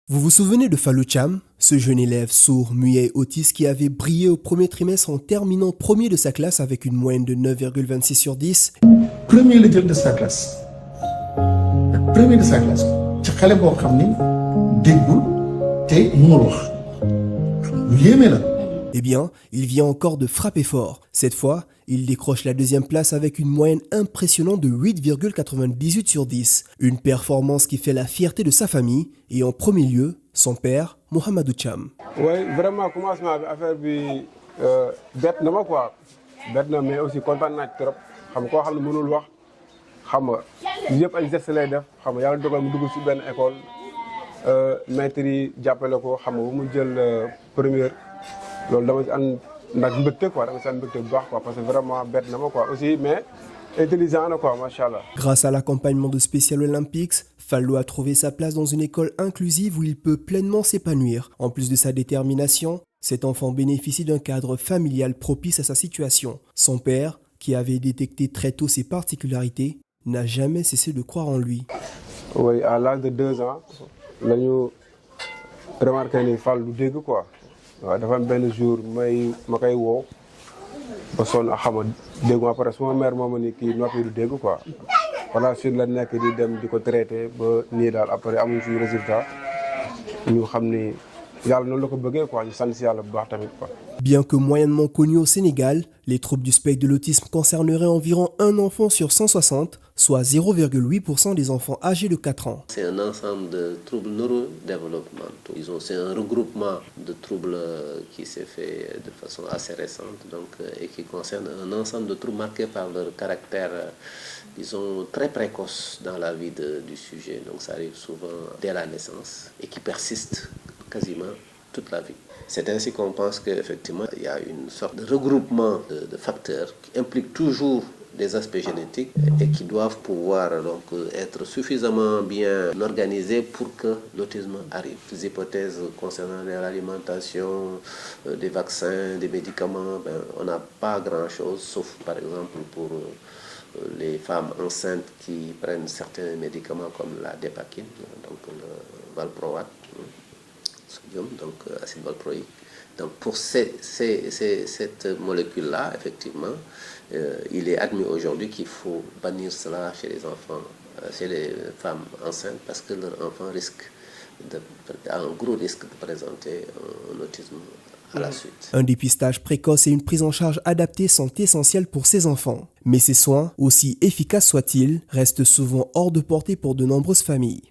Vous vous souvenez de Fallou Cham, ce jeune élève sourd, muet et autiste qui avait brillé au premier trimestre en terminant premier de sa classe avec une moyenne de 9,26 sur 10. Premier la jël de sa classe premier de sa classe ci xale boo xam ni déggul te mënul wax lu yéeme la. Eh bien, il vient encore de frapper fort. Cette fois, il décroche la deuxième place avec une moyenne impressionnante de 8,98 sur 10. Une performance qui fait la fierté de sa famille et en premier lieu, son père, Mohamedou Cham. Oui, vraiment, commencement bi affaire bi bett na ma quoi bett na mais aussi kontaan naa ci trop xam nga koo xam ne mënul wax xam nga yëpp ay gestes lay def xam nga yàlla dogal mu dugg ci benn école maître yi jàppale ko xam nga ba mu jël première loolu dama ci ànd ndax mbégte quoi dama ci ànd mbégte bu baax quoi parce que vraiment bett na ma quoi aussi mais intelligent na quoi machallah. Grâce à l'accompagnement de Special Olympics, Fallou a trouvé sa place dans une école inclusive où il peut pleinement s'épanouir. En plus de sa détermination, cet enfant bénéficie d'un cadre familial propice à sa situation. Son père, qui avait détecté très tôt ses particularités, n'a jamais cessé de croire en lui. Oui, à l'âge de 2 ans, la ñu remarqué ni Fallou dégg quoi. waaw dafa am benn jour ma koy woo ba sonn xam nga dégg ma après suma mère moom ni kii noppi du dégg quoi voilà sur la nekk di dem di ko traité ba nii daal après amuñ suñu résultat ñu xam ni yàlla noonu la ko bëggee quoi ñu sant si yàlla bu baax tamit quoi. Bien que moyennement connu au Sénégal, les troubles du spectre de l'autisme concerneraient environ un enfant sur 160, soit 0,8% des enfants âgés de 4 ans. C'est un ensemble de troubles neurodéveloppementaux. C'est un regroupement de troubles qui s'est fait de façon assez récente et qui concerne un ensemble de troubles marqués par leur caractère, disons, très précoce dans la vie du sujet. Donc ça arrive souvent dès la naissance et qui persiste quasiment toute la vie. C'est ainsi qu'on pense qu'effectivement, il y a une sorte de regroupement de facteurs qui impliquent toujours des aspects génétiques et qui doivent pouvoir donc être suffisamment bien organisés pour que l'autisme arrive. Des hypothèses concernant l'alimentation, des vaccins, des médicaments, on n'a pas grand-chose, sauf par exemple pour les femmes enceintes qui prennent certains médicaments comme la dépakine, donc le valproate, sodium, donc acide valproïque. Donc pour cette molécule-là, effectivement, il est admis aujourd'hui qu'il faut bannir cela chez les enfants, chez les femmes enceintes, parce que leur enfant a un gros risque de présenter un autisme à la suite. Un dépistage précoce et une prise en charge adaptée sont essentiels pour ces enfants. Mais ces soins, aussi efficaces soient-ils, restent souvent hors de portée pour de nombreuses familles.